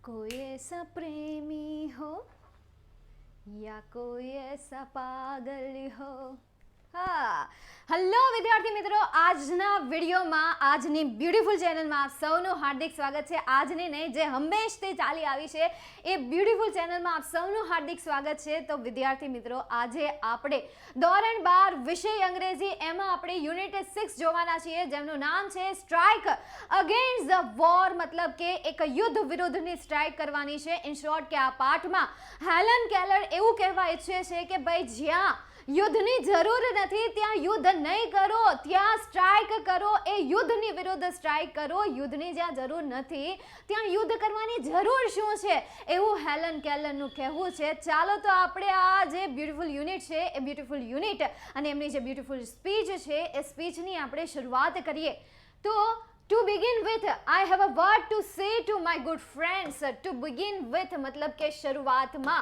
कोई ऐसा प्रेमी हो या कोई ऐसा पागल हो। હા, હેલો વિદ્યાર્થી મિત્રો, આજના વિડીયોમાં આજની બ્યુટીફુલ ચેનલમાં આપ સૌનું હાર્દિક સ્વાગત છે. આજની નહીં, જે હંમેશથી ચાલી આવી છે એ બ્યુટીફુલ ચેનલમાં આપ સૌનું હાર્દિક સ્વાગત છે. તો વિદ્યાર્થી મિત્રો, આજે આપણે ધોરણ 12 વિષય અંગ્રેજી, એમાં આપણે યુનિટ 6 જોવાના છીએ, જેમનું નામ છે સ્ટ્રાઇક અગેન્સ્ટ ધ વોર, મતલબ કે એક યુદ્ધ વિરુદ્ધની સ્ટ્રાઇક કરવાની છે. ઇન શોર્ટ કે આ પાઠમાં હેલન કેલર એવું કહેવા ઈચ્છે છે કે ભાઈ, જ્યાં યુદ્ધની જરૂર નથી ત્યાં યુદ્ધ નહીં કરો, ત્યાં સ્ટ્રાઇક કરો, એ યુદ્ધની વિરુદ્ધ સ્ટ્રાઇક કરો. યુદ્ધની જ્યાં જરૂર નથી ત્યાં યુદ્ધ કરવાની જરૂર શું છે, એવું હેલન કેલરનું કહેવું છે. ચાલો તો આપણે આ જે બ્યુટીફુલ યુનિટ છે એ બ્યુટીફુલ યુનિટ અને એમની જે બ્યુટીફુલ સ્પીચ છે એ સ્પીચની આપણે શરૂઆત કરીએ. તો To begin with, I have a word to say to my good friends. To begin with મતલબ કે શરૂઆતમાં.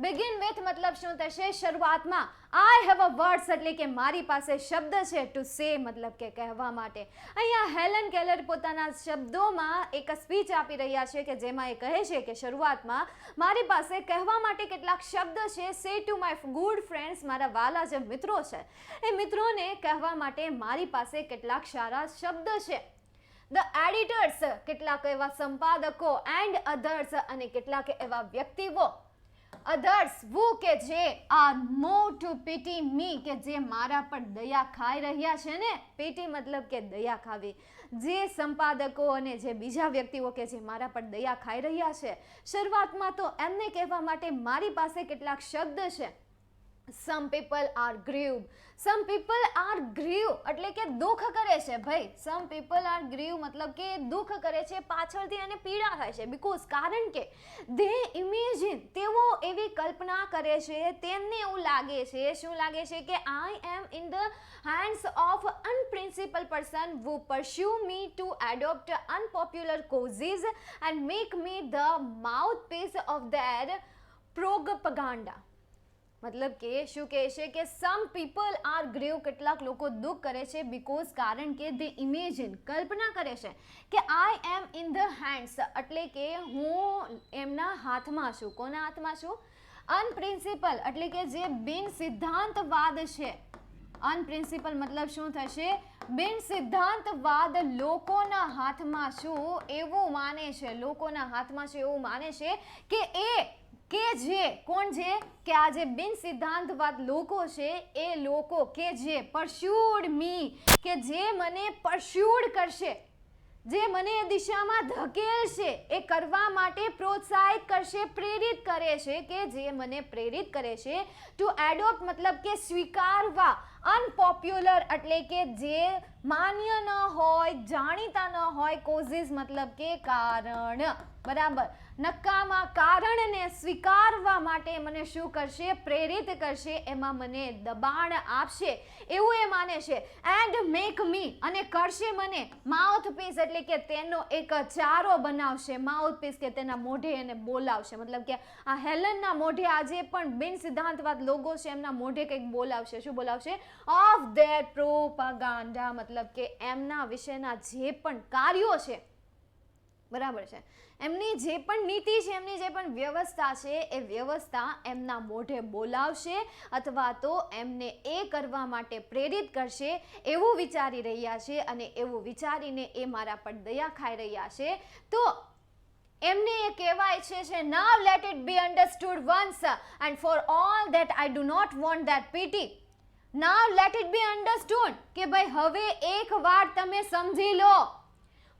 Begin with મતલબ શું થશે? શરૂઆતમાં. I have a words એટલે કે મારી પાસે શબ્દ છે. To say મતલબ કે કહેવા માટે. અહીંયા હેલન કેલર પોતાના શબ્દોમાં એક સ્પીચ આપી રહ્યા છે કે જેમાં એ કહે છે કે શરૂઆતમાં મારી પાસે કહેવા માટે કેટલાક શબ્દ છે. Say to my good friends, મારા વાલા જે મિત્રો છે એ મિત્રોને કહેવા માટે મારી પાસે કેટલાક સારા શબ્દ છે. The editors, કેટલાક એવા સંપાદકો, and others, અને કેટલાક એવા વ્યક્તિઓ, others who કે જે are more to pity me, કે જે મારા પર દયા ખાઈ રહ્યા છે ને, pity મતલબ કે દયા ખાવી. જે સંપાદકો અને જે બીજા વ્યક્તિઓ કે જે મારા પર દયા ખાઈ રહ્યા છે, શરૂઆતમાં તો એમને કહેવા માટે મારી પાસે કેટલાક શબ્દ છે. Some people are grieved. Some people are grieved એટલે કે દુઃખ કરે છે ભાઈ. Some people are grieved મતલબ કે દુઃખ કરે છે, પાછળથી અને પીડા થાય છે. Because કારણ કે they imagine, તેઓ એવી કલ્પના કરે છે, તેમને એવું લાગે છે, શું લાગે છે કે I am in the hands of unprincipled person who pursue me to adopt unpopular causes and make me the mouthpiece of their propaganda. મતલબ કે શું કહે છે કે સમ પીપલ આર ગ્રીવ, કેટલાક લોકો દુઃખ કરે છે, બીકોઝ કારણ કે દે ઇમેજિન, કલ્પના કરે છે કે આઈ એમ ઇન ધ હેન્ડ્સ એટલે કે હું એમના હાથમાં છું. કોના હાથમાં છું? અનપ્રિન્સિપલ એટલે કે જે બિન સિદ્ધાંતવાદ છે. અનપ્રિન્સિપલ મતલબ શું થશે? બિન સિદ્ધાંતવાદ લોકોના હાથમાં છું એવું માને છે. લોકોના હાથમાં છે એવું માને છે કે કે જે કોણ છે કે આ જે બિન સિદ્ધાંતવાદ લોકો છે એ લોકો કે જે પરસ્યુડ મી, કે જે મને પરસ્યુડ કરશે, જે મને એ દિશામાં ધકેલશે, એ કરવા માટે પ્રોત્સાહિત કરશે, પ્રેરિત કરે છે, કે જે મને પ્રેરિત કરે છે. ટુ એડોપ્ટ મતલબ કે સ્વીકારવા, અનપોપ્યુલર એટલે કે જે માન્ય ન હોય, જાણીતા ન હોય, કોઝિસ મતલબ કે કારણ, બરાબર, નકામા કારણને સ્વીકારવા માટે મને શું કરશે? પ્રેરિત કરશે, એમાં મને દબાણ આપશે એવું એ માને છે. એન્ડ મેક મી, અને કરશે મને માઉથપીસ એટલે કે તેનો એક ચારો બનાવશે. માઉથપીસ કે તેના મોઢે એને બોલાવશે, મતલબ કે આ હેલનના મોઢે આજે પણ બિન સિદ્ધાંતવાદ લોકો છે એમના મોઢે કંઈક બોલાવશે. શું બોલાવશે? ઓફ ધેર પ્રોપાગાન્ડા, મતલબ કે એમના વિશેના જે પણ કાર્યો છે, બરાબર છે, એમની જે પણ નીતિ છે, એમની જે પણ વ્યવસ્થા છે, એ વ્યવસ્થા એમના મોઢે બોલાવશે અથવા તો એમને એ કરવા માટે પ્રેરિત કરશે એવું વિચારી રહ્યા છે. અને એવું વિચારીને એ મારા પર દયા ખાઈ રહ્યા છે. તો એમને એ કહેવા ઈચ્છે છે, now let it be understood once and for all that I do not want that pity. Now let it be understood કે ભાઈ હવે એક વાર તમે સમજી લો,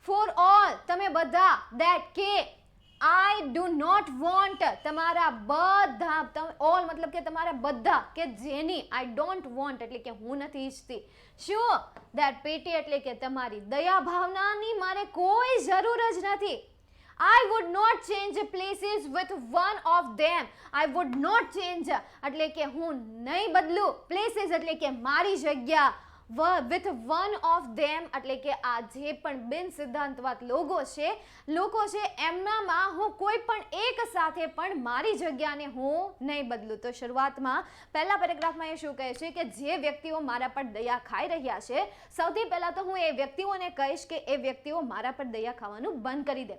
for all તમે બધા, that કે I do not want, તમારા બધા, all મતલબ કે તમારા બધા, કે જેની I don't want એટલે કે હું નથી ઈચ્છતી. શું? that pity એટલે કે તમારી દયા ભાવનાની મારે કોઈ જરૂર જ નથી. I would not change places with one of them. I would not change એટલે કે હું નહીં બદલું, places એટલે કે મારી જગ્યા, with one of them એટલે કે આ જે પણ બિન સિદ્ધાંતવાદ લોકો છે એમનામાં હું કોઈ પણ એક સાથે પણ મારી જગ્યાને હું નહીં બદલું. તો શરૂઆતમાં પહેલા પેરેગ્રાફમાં એ શું કહે છે કે જે વ્યક્તિઓ મારા પર દયા ખાઈ રહ્યા છે, સૌથી પહેલા તો હું એ વ્યક્તિઓને કહીશ કે એ વ્યક્તિઓ મારા પર દયા ખાવાનું બંધ કરી દે.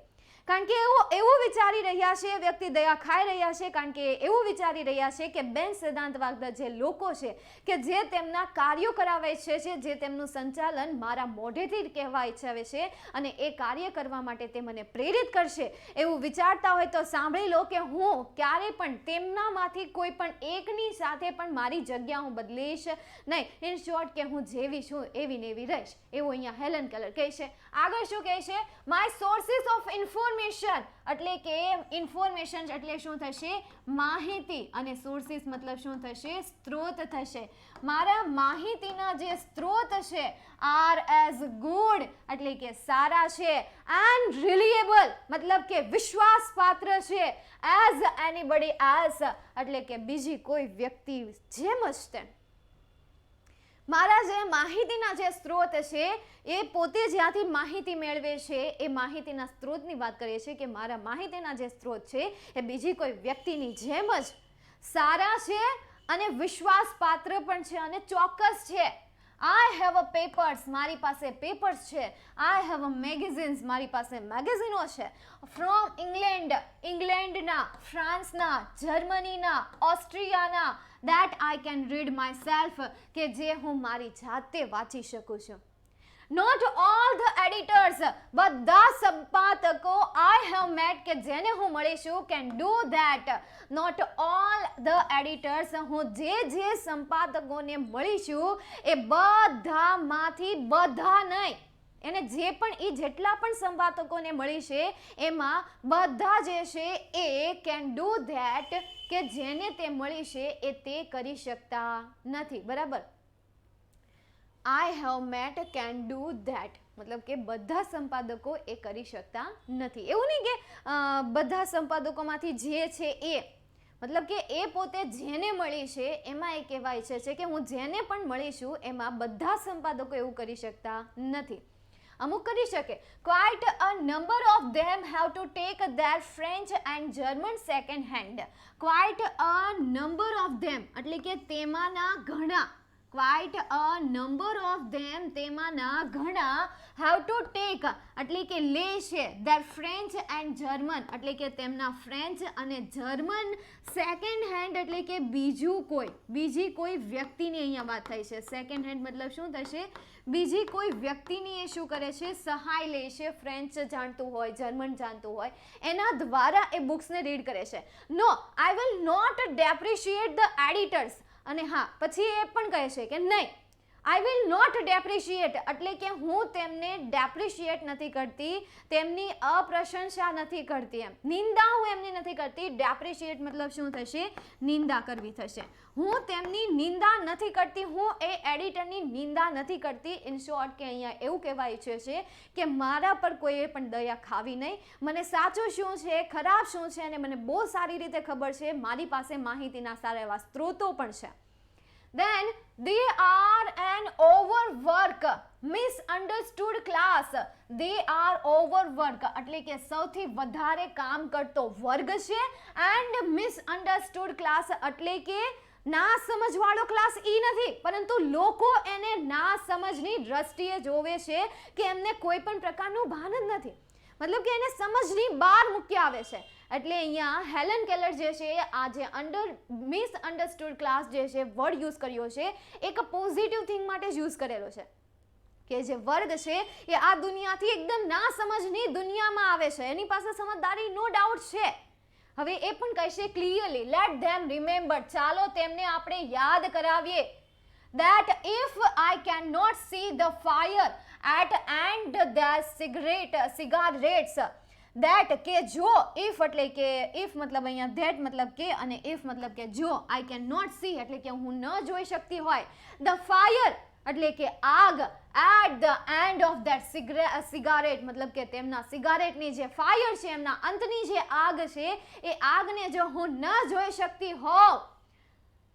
કારણ કે એવું વિચારી રહ્યા છે, વ્યક્તિ દયા ખાઈ રહ્યા છે, કારણ કે એવું વિચારી રહ્યા છે કે બેન સિદ્ધાંતવાદ જે લોકો છે કે જે તેમના કાર્યો કરાવે છે, જે તેમનું સંચાલન મારા મોઢેથી જ કહેવા ઈચ્છાવે છે અને એ કાર્ય કરવા માટે તે મને પ્રેરિત કરશે, એવું વિચારતા હોય તો સાંભળી લો કે હું ક્યારે પણ તેમનામાંથી કોઈ પણ એકની સાથે પણ મારી જગ્યા હું બદલીશ નહીં. ઇન શોર્ટ કે હું જેવી છું એવી ને એવી રહીશ, એવું અહીંયા હેલન કેલર કહે છે. આગળ શું કહે છે? માય સોર્સિસ ઓફ ઇન્ફોર્મેશન, એટલે કે ઇન્ફોર્મેશન એટલે શું થશે? માહિતી. અને સોર્સિસ મતલબ શું થશે? સ્ત્રોત થશે. મારા માહિતીના જે સ્ત્રોત છે આર એઝ ગુડ એટલે કે સારા છે, એન્ડ રિલિયેબલ મતલબ કે વિશ્વાસપાત્ર છે, એઝ એનીબડી એલ્સ એટલે કે બીજી કોઈ વ્યક્તિ જેમ જ તે. મારા જે માહિતીના જે સ્ત્રોત છે એ પોતે જ્યાંથી માહિતી મેળવે છે એ માહિતીના સ્ત્રોતની વાત કરીએ છીએ કે મારા માહિતીના જે સ્ત્રોત છે એ બીજી કોઈ વ્યક્તિની જેમ જ સારા છે અને વિશ્વાસપાત્ર પણ છે અને ચોક્કસ છે. આઈ હેવ અ પેપર્સ, મારી પાસે પેપર્સ છે. આઈ હેવ અ મેગેઝિન્સ, મારી પાસે મેગેઝિનો છે. ફ્રોમ ઇંગ્લેન્ડ, ઇંગ્લેન્ડના, ફ્રાન્સના, જર્મનીના, ઓસ્ટ્રિયાના, that I can read myself, કે જે હું મારી જાતે વાંચી શકું છું. Not all the editors, બધા સંપાદકો I have met કે જેને હું મળી છું can do that. Not all the editors, હું જે સંપાદકોને મળી છું એ બધામાંથી બધા નહીં, એને જે પણ એ જેટલા પણ સંપાદકોને મળી છે એમાં બધા જે છે એ can do that કે જેને તે મળી છે એ તે કરી શકતા નથી. બરાબર? I have met can do that મતલબ કે બધા સંપાદકો એ કરી શકતા નથી. એવું નહીં કે બધા સંપાદકોમાંથી જે છે એ, મતલબ કે એ પોતે જેને મળી છે એમાં એ કહેવા ઈચ્છે છે કે હું જેને પણ મળી છું એમાં બધા સંપાદકો એવું કરી શકતા નથી. અમુક કરી શકે. Quite a number of them have to take their French and German second hand. Quite a number of them એટલે કે તેમાંના ઘણા, quite a number of them તેમાંના ઘણા have to take એટલે કે લે છે their French and German એટલે કે તેમના ફ્રેન્ચ અને જર્મન સેકન્ડ હેન્ડ એટલે કે બીજી કોઈ વ્યક્તિની અહીંયા વાત થઈ છે. સેકન્ડ હેન્ડ મતલબ શું થશે? બીજી કોઈ વ્યક્તિની એ શું કરે છે? સહાય લે છે. ફ્રેન્ચ જાણતું હોય, જર્મન જાણતું હોય, એના દ્વારા એ બુક્સને રીડ કરે છે. No, I will not depreciate the editors. અને હા, પછી એ પણ કહે છે કે નહીં, આઈ વિલ નોટ ડેપ્રિશિએટ એટલે કે હું તેમને ડેપ્રિશિએટ નથી કરતી, તેમની અપ્રશંસા નથી કરતી, એમ નિંદા હું એમની નથી કરતી. ડેપ્રિશિએટ મતલબ શું થશે? નિંદા કરવી થશે. હું તેમની નિંદા નથી કરતી, હું એ એડિટરની નિંદા નથી કરતી. ઇન શોર્ટ કે અહીંયા એવું કહેવા ઈચ્છે છે કે મારા પર કોઈએ પણ દયા ખાવી નહીં. મને સાચું શું છે, ખરાબ શું છે અને મને બહુ સારી રીતે ખબર છે. મારી પાસે માહિતીના સારા એવા સ્ત્રોતો પણ છે. Then they are an overwork, misunderstood class. They are overwork એટલે કે સૌથી વધારે કામ કરતો વર્ગ છે. And misunderstood class એટલે કે ના સમજવાળો ક્લાસ ઈ નથી, પરંતુ લોકો એને ના સમજની દ્રષ્ટિએ જોવે છે કે એમને કોઈ પણ પ્રકારનું ભાન જ નથી, મતલબ કે એને સમજની બહાર મૂકી આવે છે. એટલે અહીંયા હેલન કેલર જે છે આ જે મિસઅન્ડરસ્ટુડ ક્લાસ જે છે વર્ડ યુઝ કર્યો છે એક પોઝિટિવ થિંગ માટે જ યુઝ કરેલો છે કે જે વર્ગ છે એ આ દુનિયાથી એકદમ ના સમજની દુનિયામાં આવે છે, એની પાસે સમજદારી નો ડાઉટ છે. હવે એ પણ કહેશે ક્લિયરલી, લેટ ધેમ રિમેમ્બર, ચાલો તેમને આપણે યાદ કરાવીએ, that if I cannot see the fire at end their cigarettes, that કે જો, if એટલે કે if મતલબ અહીંયા that મતલબ કે અને if મતલબ કે જો, I cannot see એટલે કે હું ન જોઈ શકતી હોય, the fire એટલે કે આગ, at the end of that cigarette મતલબ કે તેમના સિગારેટની જે ફાયર છે, એમના અંતની જે આગ છે એ આગને જો હું ન જોઈ શકતી હોઉં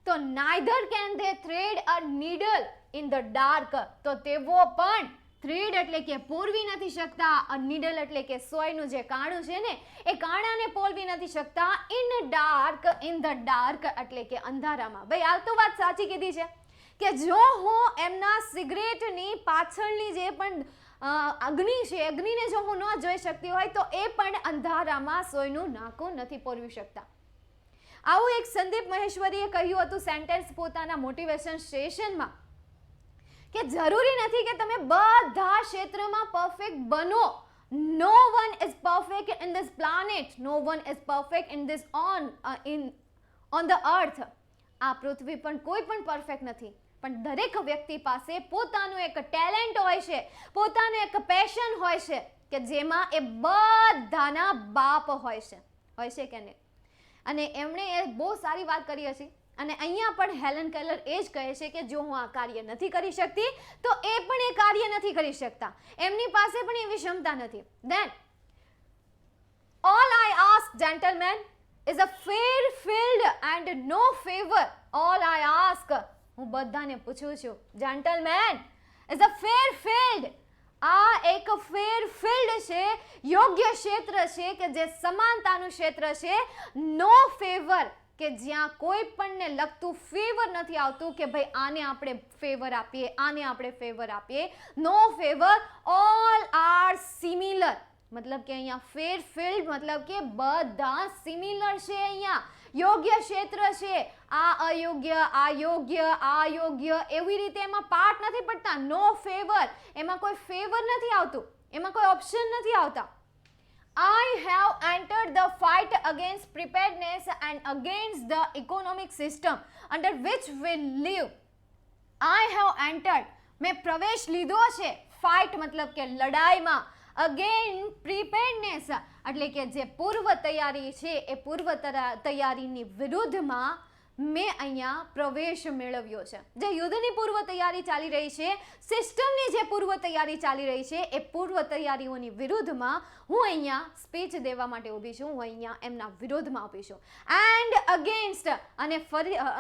તો neither can they thread a needle in the dark, તો તેઓ પણ થ્રેડ એટલે કે પોરવી નથી શકતા, a needle એટલે કે સોયનું જે કાણું છે ને એ કાણાને પોરવી નથી શકતા, in the dark એટલે કે અંધારામાં. ભાઈ આ તો વાત સાચી કીધી છે કે જો હું એમના સિગરેટની પાછળની જે પણ અગ્નિ છે, અગ્નિને જો હું ન જોઈ શકતી હોય તો એ પણ અંધારામાં સોયનું નાકું નથી પોરવી શકતા. આવું એક સંદીપ મહેશ્વરીએ કહ્યું હતું સેન્ટેન્સ પોતાના મોટિવેશન સેશનમાં કે જરૂરી નથી કે તમે બધા ક્ષેત્રમાં પરફેક્ટ બનો. No one is perfect in this planet, no one is perfect in this on the earth. આ પૃથ્વી પણ કોઈ પણ પરફેક્ટ નથી, પણ દરેક વ્યક્તિ પાસે પોતાનું એક ટેલેન્ટ હોય છે, પોતાનું એક પેશન હોય છે કે જેમાં એ બધાના બાપ હોય છે કે નહીં. અને એમણે એ બહુ સારી વાત કરી હશે. અને અહીંયા પણ હેલન કેલર એ જ કહે છે કે જો હું આ કાર્ય નથી કરી શકતી તો એ પણ એ કાર્ય નથી કરી શકતા. એમની પાસે પણ એવી ક્ષમતા નથી. Then all I ask, gentlemen, is a fair field and no favor. All I ask, હું બધાને પૂછું છું, gentlemen, is a fair field. આ એક ફેર ફિલ્ડ છે, યોગ્ય ક્ષેત્ર છે કે જે સમાનતાનું ક્ષેત્ર છે. નો ફેવર, કે જ્યાં કોઈ પણને લગતું ફેવર નથી આવતું કે ભાઈ આને આપણે ફેવર આપીએ, આને આપણે ફેવર આપીએ. નો ફેવર, ઓલ આર સિમિલર. મતલબ કે અહીંયા ફેર ફિલ્ડ મતલબ કે બધા સિમિલર છે. અહીંયા યોગ્ય ક્ષેત્ર છે. આ અયોગ્ય, આ યોગ્ય, આ યોગ્ય એવી રીતે એમાં પાર્ટ નથી પડતા. નો ફેવર, એમાં કોઈ ફેવર નથી આવતું, એમાં કોઈ ઓપ્શન નથી આવતા. I have entered the fight against preparedness and against the economic system under which we live. I have entered, મેં પ્રવેશ લીધો છે. ફાઇટ મતલબ કે લડાઈમાં. અગેન્સ્ટ પ્રિપેરનેસ એટલે કે જે પૂર્વ તૈયારી છે એ પૂર્વ તૈયારીની વિરુદ્ધમાં મેં અહીંયા પ્રવેશ મેળવ્યો છે. જે યુદ્ધની પૂર્વ તૈયારી ચાલી રહી છે, સિસ્ટમની જે પૂર્વ તૈયારી ચાલી રહી છે, એ પૂર્વ તૈયારીઓની વિરુદ્ધમાં હું અહીંયા સ્પીચ દેવા માટે ઊભી છું. હું અહીંયા એમના વિરોધમાં ઊભી છું. એન્ડ અગેન્સ્ટ,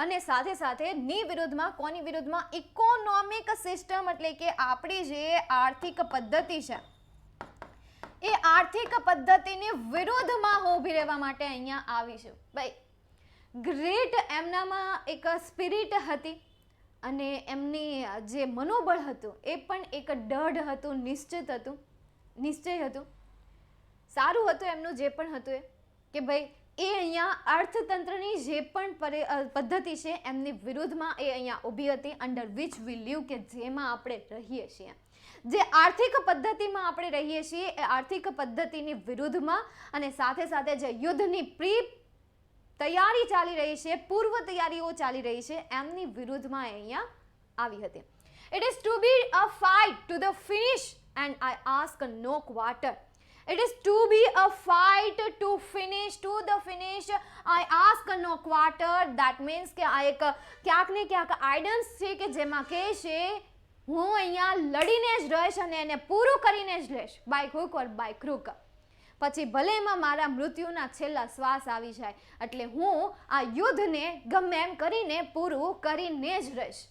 અને સાથે સાથે ની વિરુદ્ધમાં. કોની વિરુદ્ધમાં? ઇકોનોમિક સિસ્ટમ એટલે કે આપણી જે આર્થિક પદ્ધતિ છે એ આર્થિક પદ્ધતિની વિરુદ્ધમાં હું ઊભી રહેવા માટે અહીંયા આવી છું. ભાઈ ગ્રેટ એમનામાં એક સ્પિરિટ હતી અને એમની જે મનોબળ હતું એ પણ એક દૃઢ હતું, નિશ્ચય હતું. સારું હતું એમનું જે પણ હતું એ કે ભાઈ એ અહીંયા અર્થતંત્રની જે પણ પદ્ધતિ છે એમની વિરુદ્ધમાં એ અહીંયા ઊભી હતી. અંડર વિચ વી લીવ, કે જેમાં આપણે રહીએ છીએ. જે આર્થિક પદ્ધતિમાં આપણે રહીએ છીએ એ આર્થિક પદ્ધતિની વિરુદ્ધમાં અને સાથે સાથે જે યુદ્ધની તૈયારી ચાલી રહી છે, પૂર્વ તૈયારીઓ ચાલી રહી છે, એમની વિરુદ્ધમાં અહીંયા આવી હતી. It is to be a fight to the finish and I ask no quarter. It is to be a fight to the finish. I ask no quarter. That means કે આ એક ક્યાંક ને ક્યાંક આઈડન્સ છે કે જેમાં કહે છે હું અહીંયા લડીને જ રહીશ અને એને પૂરું કરીને જ લઈશ, by hook or by crook. પછી ભલે એમાં મારા મૃત્યુના છેલ્લા શ્વાસ આવી જાય એટલે હું આ યુદ્ધને ગમે એમ કરીને પૂરું કરીને જ રહીશ.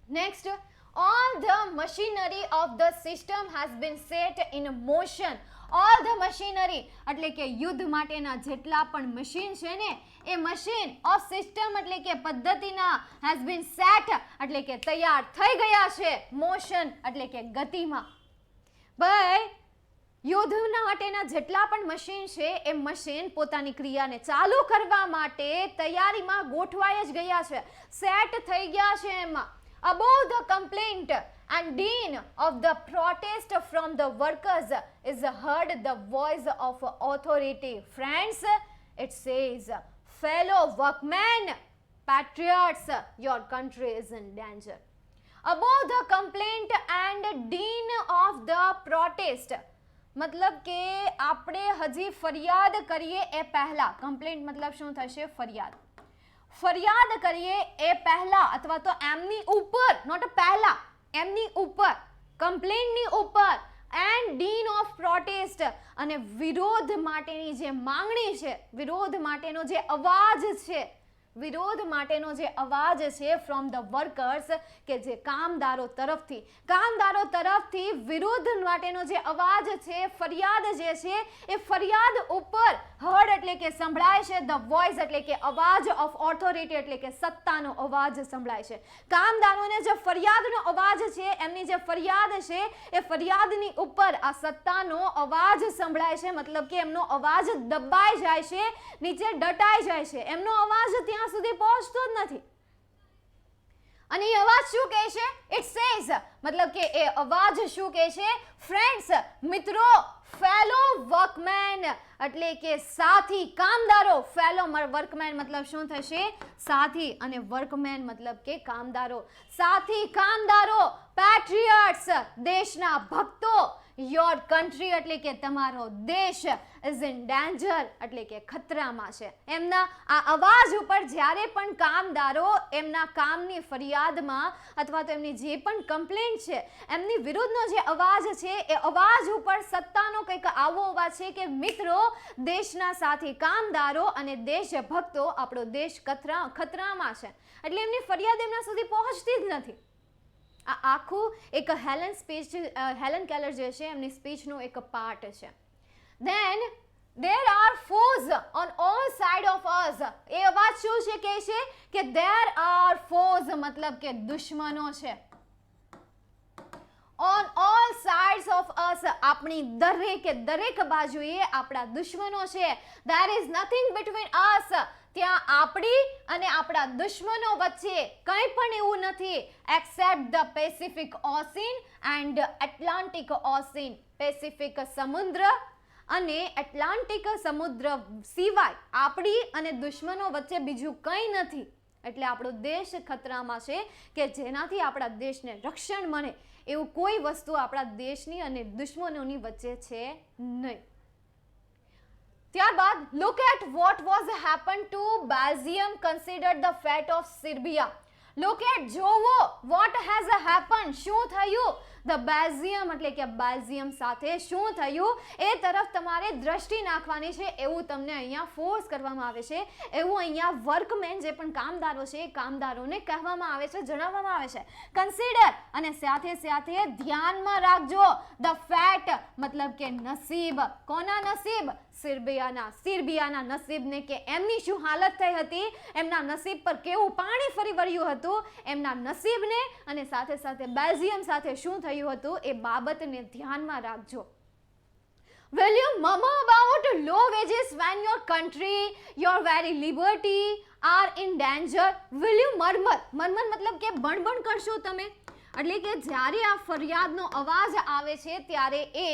Next, all the machinery of the system has been set in motion. all the machinery એટલે કે યુદ્ધ માટેના જેટલા પણ મશીન છે ને એ મશીન ઓફ સિસ્ટમ એટલે કે પદ્ધતિના has been set એટલે કે તૈયાર થઈ ગયા છે. મોશન એટલે કે ગતિમાં. ભાઈ યુદ્ધના માટેના જેટલા પણ મશીન છે એ મશીન પોતાની ક્રિયાને ચાલુ કરવા માટે તૈયારીમાં ગોઠવાઈ જ ગયા છે, સેટ થઈ ગયા છે એમાં. Above the complaint and din of the protest from the workers is heard the voice of authority. Friends, it says, fellow workmen, patriots, your country is in danger. Above the complaint and din of the protest મતલબ કે આપણે હજી ફરિયાદ કરીએ એ પહેલા, complaint મતલબ શું થશે? ફરિયાદ કરીએ એ પહેલા અથવા તો એમની ઉપર, નોટ પહેલા, એમની ઉપર, કમ્પ્લેન્ટની ઉપર. એન્ડ ડીન ઓફ પ્રોટેસ્ટ અને વિરોધ માટેની જે માંગણી છે, વિરોધ માટેનો જે અવાજ છે, વિરોધ માટેનો જે અવાજ છે ફ્રોમ ધ વર્કર્સ કે જે કામદારો તરફથી વિરોધ માટેનો જે અવાજ છે, ફરિયાદ જે છે એ ફરિયાદ ઉપર હર્ડ એટલે કે સંભળાય છે, ધ વોઇસ એટલે કે અવાજ ઓફ ઓથોરિટી એટલે કે સત્તાનો અવાજ સંભળાય છે. કામદારોને જે ફરિયાદનો અવાજ છે, એમની જે ફરિયાદ છે એ ફરિયાદની ઉપર આ સત્તાનો અવાજ સંભળાય છે, મતલબ કે એમનો અવાજ દબાઈ જાય છે, નીચે દટાઈ જાય છે, એમનો અવાજ ત્યાં સુધી પહોંચતો જ નથી. અને એ અવાજ શું કહે છે? ઇટ સેઝ, મતલબ કે એ અવાજ શું કહે છે? ફ્રેન્ડ્સ, મિત્રો, ફેલો વર્કમેન એટલે કે સાથી, કામદારો. ફેલો વર્કમેન મતલબ શું થશે? સાથી, અને વર્કમેન મતલબ કે કામદારો. સાથી, કામદારો, પેટ્રિયટ્સ, દેશના ભક્તો, યોર કન્ટ્રી એટલે કે તમારો દેશ ઇઝ ઇન ડેન્જર એટલે કે ખતરામાં છે. એમના આ અવાજ ઉપર જ્યારે પણ કામદારો એમના કામની ફરિયાદમાં અથવા તો એમની જે પણ કમ્પ્લેન્ટ છે, એમની વિરુદ્ધનો જે અવાજ છે, એ અવાજ ઉપર સત્તાનો કંઈક આવો અવાજ છે કે મિત્રો, દેશના સાથી કામદારો અને દેશભક્તો, આપણો દેશ ખતરામાં છે. એટલે એમની ફરિયાદ એમના સુધી પહોંચતી જ નથી. આ આખું એક હેલન કેલર જે છે એમની સ્પીચનો એક પાર્ટ છે. Then there are foes on all side of us. એ અવાજ શું છે કહે છે કે there are foes મતલબ કે દુશ્મનો છે. on all sides of us, આપણી દરેક બાજુએ આપણા દુશ્મનો છે. there is nothing between us. ત્યાં આપણી અને આપણા દુશ્મનો વચ્ચે કંઈ પણ એવું નથી except the Pacific Ocean and Atlantic Ocean. Pacific સમુદ્ર અને એટલાન્ટિક સમુદ્ર સિવાય આપણી અને દુશ્મનો વચ્ચે બીજું કંઈ નથી. એટલે આપણો દેશ ખતરામાં છે કે જેનાથી આપણા દેશને રક્ષણ મળે એવું કોઈ વસ્તુ આપણા દેશની અને દુશ્મનોની વચ્ચે છે નહીં. ત્યારબાદ look at what was happened to Belgium considered the fate of Serbia. look at, જોવો, what has happened, શું થયું, the Belgium એટલે કે બેલ્જિયમ સાથે શું થયું એ તરફ તમારે દ્રષ્ટિ નાખવાની છે. એવું તમને અહીંયા ફોર્સ કરવામાં આવે છે, એવું અહીંયા વર્કમેન જે પણ કામદારો છે એ કામદારોને કહેવામાં આવે છે, જણાવવામાં આવે છે. કન્સિડર અને સાથે સાથે ધ્યાનમાં રાખજો, ધ ફેટ મતલબ કે નસીબ. કોના નસીબ? સિર્બિયાના નસીબને, કે એમની શું હાલત થઈ હતી, એમના નસીબ પર કેવું પાણી ફરી વળ્યું હતું, એમના નસીબને અને સાથે સાથે બેલ્જિયમ સાથે શું થયું હતું એ બાબતને ધ્યાનમાં રાખજો. Will you murmur about low wages when your country, your very liberty are in danger? Will you murmur? મરમર મતલબ કે બણબણ કરશો તમે. એટલે કે જ્યારે આ ફરિયાદનો અવાજ આવે છે ત્યારે એ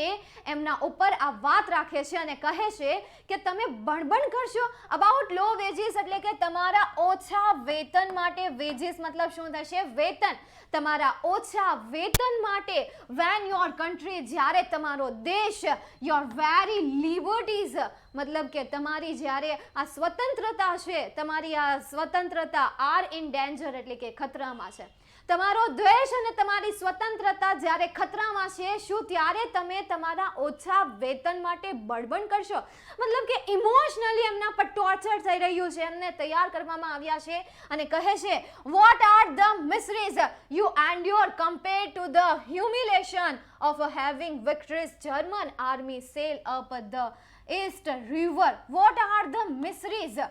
એમના ઉપર આ વાત રાખે છે અને કહે છે કે તમે બણબણ કરશો અબાઉટ લો વેજીસ એટલે કે તમારા ઓછા વેતન માટે. વેજીસ મતલબ શું થશે? વેતન. તમારા ઓછા વેતન માટે. વેન યોર કન્ટ્રી, જ્યારે તમારો દેશ, યોર વેરી લિબર્ટીઝ મતલબ કે તમારી જ્યારે આ સ્વતંત્રતા છે, તમારી આ સ્વતંત્રતા આર ઇન ડેન્જર એટલે કે ખતરામાં છે. તમારો દેશ અને તમારી સ્વતંત્રતા જ્યારે ખતરામાં છે, શું ત્યારે તમે તમારા ઓછા વેતન માટે બળબણ કરશો? મતલબ કે ઇમોશનલી એમના પર ટોર્ચર થઈ રહ્યું છે, એમને તૈયાર કરવામાં આવ્યા છે અને કહે છે what are the miseries you endure compared to the humiliation of having victories German army sail up the East River. What are the miseries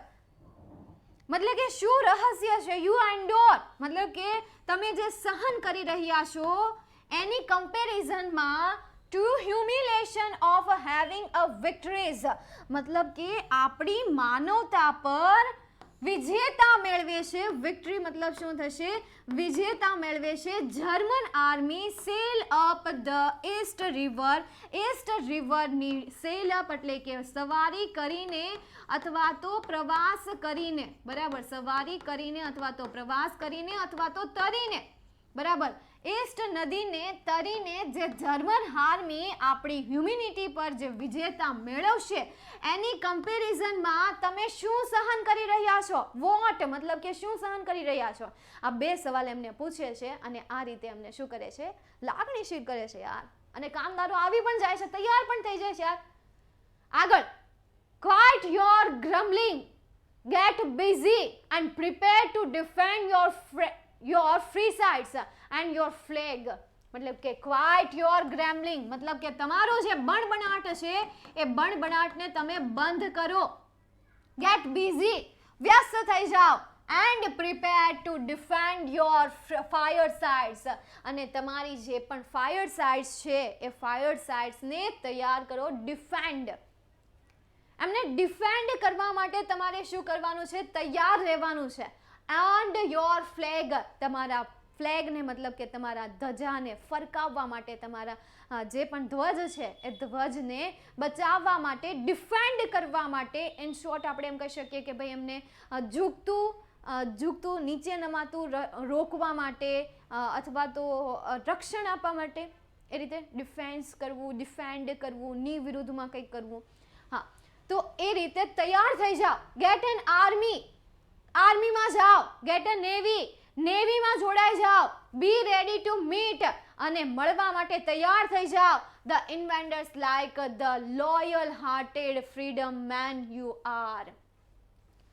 મતલબ કે શું રહસ્ય છે? યુ એન્ડોર મતલબ કે તમે જે સહન કરી રહ્યા છો એની કમ્પેરિઝનમાં to humiliation of having a victories મતલબ કે આપણી માનવતા પર વિજેતા મેળવે છે. વિક્ટરી મતલબ શું થશે? વિજેતા મેળવે છે German army sail up the East River. East રિવરની સેલ અપ એટલે કે સવારી કરીને અથવા તો પ્રવાસ કરીને, બરાબર, સવારી કરીને અથવા તો પ્રવાસ કરીને અથવા તો તરીને, બરાબર, ઈસ્ટ નદીને તરીને જે જર્મન આર્મી આપણી હ્યુમિનિટી પર જે વિજેતા મેળવશે એની કમ્પેરિઝનમાં તમે શું સહન કરી રહ્યા છો? વોટ મતલબ કે શું સહન કરી રહ્યા છો? આ બે સવાલ એમને પૂછે છે અને આ રીતે એમને શું કરે છે? લાગણીશીલ કરે છે યાર. અને કામદારો આવી પણ જાય છે, તૈયાર પણ થઈ જાય છે યાર. આગળ, Quiet your grumbling, get busy and prepare to defend your free sides and your flag. મતલબ કે quiet your grumbling મતલબ કે તમારો જે બણબણાટ છે એ બણબણાટને તમે બંધ કરો. ગેટ બિઝી, વ્યસ્ત થઈ જાઓ, and prepare to defend your fire sites, અને તમારી જે પણ ફાયર સાઇટ્સ છે એ ફાયર સાઇટ્સને તૈયાર કરો. ડિફેન્ડ, એમને ડિફેન્ડ કરવા માટે તમારે શું કરવાનું છે? તૈયાર રહેવાનું છે. એન્ડ યોર ફ્લેગ, તમારા ફ્લેગને મતલબ કે તમારા ધજાને ફરકાવવા માટે, તમારા જે પણ ધ્વજ છે એ ધ્વજને બચાવવા માટે, ડિફેન્ડ કરવા માટે. ઇન શોર્ટ આપણે એમ કહી શકીએ કે ભાઈ એમને ઝૂકતું નીચે નમાતું રોકવા માટે અથવા તો રક્ષણ આપવા માટે, એ રીતે ડિફેન્સ કરવું, ડિફેન્ડ કરવું, ની વિરુદ્ધમાં કંઈક કરવું. હા, તો એ રીતે તૈયાર થઈ જાઓ. ગેટ એન આર્મી, આર્મીમાં જાઓ. ગેટ અ નેવી, નેવીમાં જોડાઈ જાઓ. બી રેડી ટુ મીટ, અને મળવા માટે તૈયાર થઈ જાઓ. The invaders like the loyal hearted freedom main you are.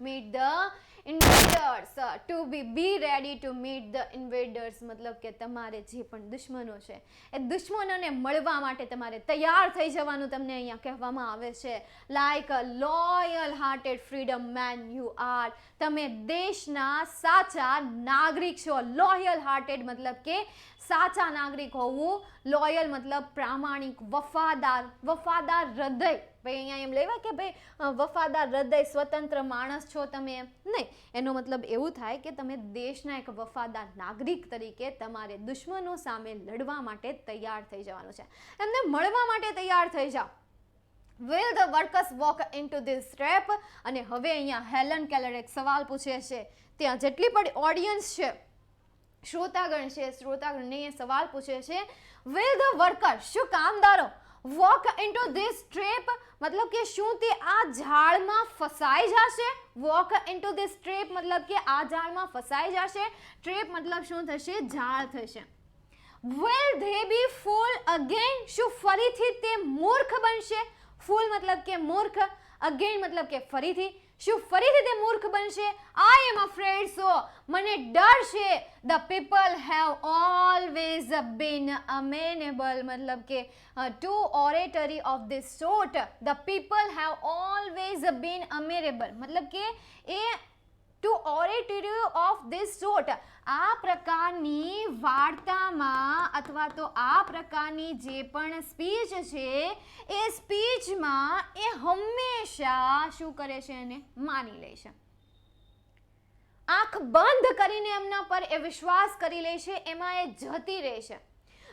Meet the invaders, to be ready to meet the invaders, મતલબ કે તમારે જે પણ દુશ્મનો છે એ દુશ્મનોને મળવા માટે તમારે તૈયાર થઈ જવાનું તમને અહીંયા કહેવામાં આવે છે. Like a loyal hearted freedom main you are. તમે દેશના સાચા નાગરિક છો. લોયલ હાર્ટેડ મતલબ કે સાચા નાગરિક હોવું. લોયલ મતલબ પ્રામાણિક, વફાદાર, વફાદાર હૃદય. ભાઈ અહીંયા એમ લેવા કે ભાઈ વફાદાર હૃદય, સ્વતંત્ર માણસ છો તમે, એમ નહીં. એનો મતલબ એવું થાય કે તમે દેશના એક વફાદાર નાગરિક તરીકે તમારે દુશ્મનો સામે લડવા માટે તૈયાર થઈ જવાનું છે. એમને મળવા માટે તૈયાર થઈ જાઓ. Will the workers walk into this trap? અને હવે અહીંયા હેલન કેલર એક સવાલ પૂછે છે. ત્યાં જેટલી પણ ઓડિયન્સ છે, શ્રોતાગણ છે, શ્રોતાગણને એ સવાલ પૂછે છે, will the workers, શું કામદારો, walk into this trap, મતલબ કે શું તે આ જાળમાં ફસાઈ જશે? walk into this trap મતલબ કે આ જાળમાં ફસાઈ જશે. ટ્રેપ મતલબ શું થશે? જાળ થશે. will they be fool again, શું ફરીથી તે મૂર્ખ બનશે? ફૂલ મતલબ કે મૂર્ખ, અગેન મતલબ કે ફરીથી. શું ફરીથી તે મૂર્ખ બનશે? આઈ એમ અફ્રેડ સો, મને ડર છે. The people have always been amenable, મતલબ કે to oratory of this sort. The people have always been amenable, મતલબ કે એ to oratory of this sort, આ પ્રકારની વાર્તામાં અથવા તો આ પ્રકારની જે પણ સ્પીચ છે એ સ્પીચમાં એ હંમેશા શું કરે છે? એને માની લે છે. આંખ બંધ કરીને એમના પર એ વિશ્વાસ કરી લે છે, એમાં એ જતી રહે છે.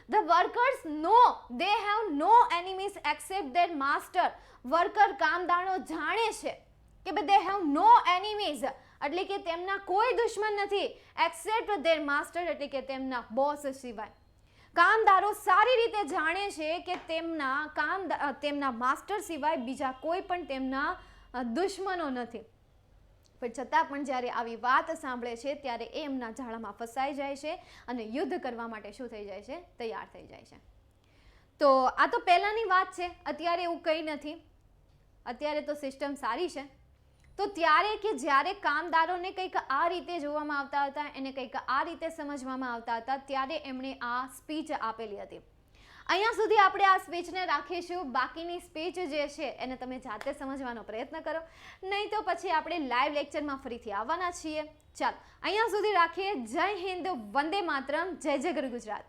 The workers know they have no enemies except their master. Worker, કામદારો જાણે છે કે they have no enemies, એટલે કે તેમના કોઈ દુશ્મન નથી, એક્સેપ્ટ ધેર માસ્ટર, એટલે કે તેમના બોસ સિવાય. કામદારો સારી રીતે જાણે છે કે તેમના માસ્ટર સિવાય બીજા કોઈ પણ તેમના દુશ્મનો નથી. પણ છતાં પણ જ્યારે આવી વાત સાંભળે છે ત્યારે એ એમના જાળામાં ફસાઈ જાય છે અને યુદ્ધ કરવા માટે શું થઈ જાય છે? તૈયાર થઈ જાય છે. તો આ તો પહેલાંની વાત છે. અત્યારે એવું કંઈ નથી. અત્યારે તો સિસ્ટમ સારી છે. તો ત્યારે કે જ્યારે કામદારોને કંઈક આ રીતે જોવામાં આવતા હતા, એને કંઈક આ રીતે સમજવામાં આવતા હતા, ત્યારે એમણે આ સ્પીચ આપેલી હતી. અહીંયા સુધી આપણે આ સ્પીચને રાખીશું. બાકીની સ્પીચ જે છે એને તમે જાતે સમજવાનો પ્રયત્ન કરો, નહીં તો પછી આપણે લાઈવ લેક્ચરમાં ફરીથી આવવાના છીએ. ચાલો અહીંયા સુધી રાખીએ. જય હિન્દ, વંદે માતરમ, જય જય ગરુ ગુજરાત.